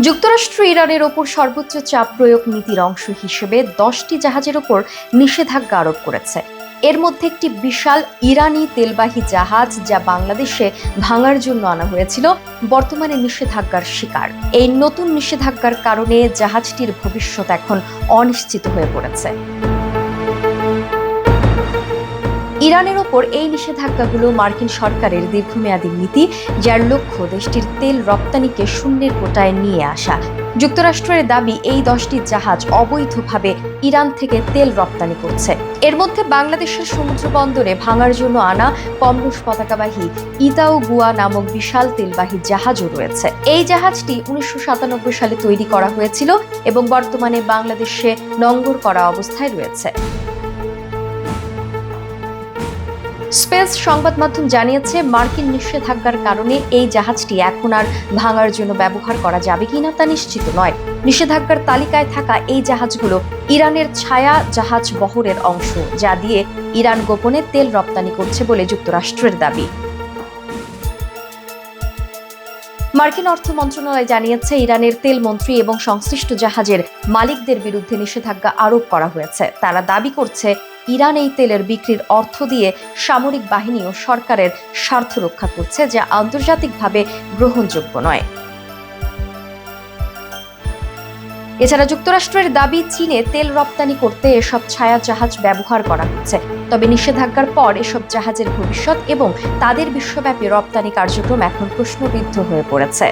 যুক্তরাষ্ট্র ইরানের ওপর সর্বোচ্চ চাপ প্রয়োগ নীতির অংশ হিসেবে 10টি জাহাজের ওপর নিষেধাজ্ঞা আরোপ করেছে। এর মধ্যে একটি বিশাল ইরানি তেলবাহী জাহাজ, যা বাংলাদেশে ভাঙার জন্য আনা হয়েছিল, বর্তমানে নিষেধাজ্ঞার শিকার। এই নতুন নিষেধাজ্ঞার কারণে জাহাজটির ভবিষ্যৎ এখন অনিশ্চিত হয়ে পড়েছে। ইরানের ওপর এই নিষেধাজ্ঞাগুলো মার্কিন সরকারের দীর্ঘমেয়াদী নীতি, যার লক্ষ্য দেশটির তেল রপ্তানিকে শূন্যের কোটায় নিয়ে আসা। যুক্তরাষ্ট্রের দাবি, এই 10টি জাহাজ অবৈধভাবে ইরান থেকে তেল রপ্তানি করছে। এর মধ্যে বাংলাদেশের সমুদ্র বন্দরে ভাঙার জন্য আনা কমরুশ পতাকাবাহী ইতাওগুয়া নামক বিশাল তেলবাহী জাহাজও রয়েছে। এই জাহাজটি 1997 সালে তৈরি করা হয়েছিল এবং বর্তমানে বাংলাদেশে নোঙর করা অবস্থায় রয়েছে। স্পেস সংবাদ মাধ্যম জানিয়েছে, মার্কিন নিষেধাজ্ঞার কারণে এই জাহাজটি এখন আর ভাঙার জন্য ব্যবহার করা যাবে কিনা তা নিশ্চিত নয়। নিষেধাজ্ঞার তালিকায় থাকা এই জাহাজগুলো ইরানের ছায়া জাহাজ বহরের অংশ, যা দিয়ে ইরান গোপনে তেল রপ্তানি করছে বলে যুক্তরাষ্ট্রের দাবি। মার্কিন অর্থ মন্ত্রণালয় জানিয়েছে, ইরানের তেল মন্ত্রী এবং সংশ্লিষ্ট জাহাজের মালিকদের বিরুদ্ধে নিষেধাজ্ঞা আরোপ করা হয়েছে। তারা দাবি করছে, ইরান এই তেলের বিক্রির অর্থ দিয়ে সামরিক বাহিনী ও সরকারের স্বার্থ রক্ষা করছে, যা আন্তর্জাতিকভাবে গ্রহণযোগ্য নয়। এছাড়া যুক্তরাষ্ট্রের দাবি, চীনে তেল রপ্তানি করতে এসব ছায়া জাহাজ ব্যবহার করা হচ্ছে। তবে নিষেধাজ্ঞার পর এসব জাহাজের ভবিষ্যৎ এবং তাদের বিশ্বব্যাপী রপ্তানি কার্যক্রম এখন প্রশ্নবিদ্ধ হয়ে পড়েছে।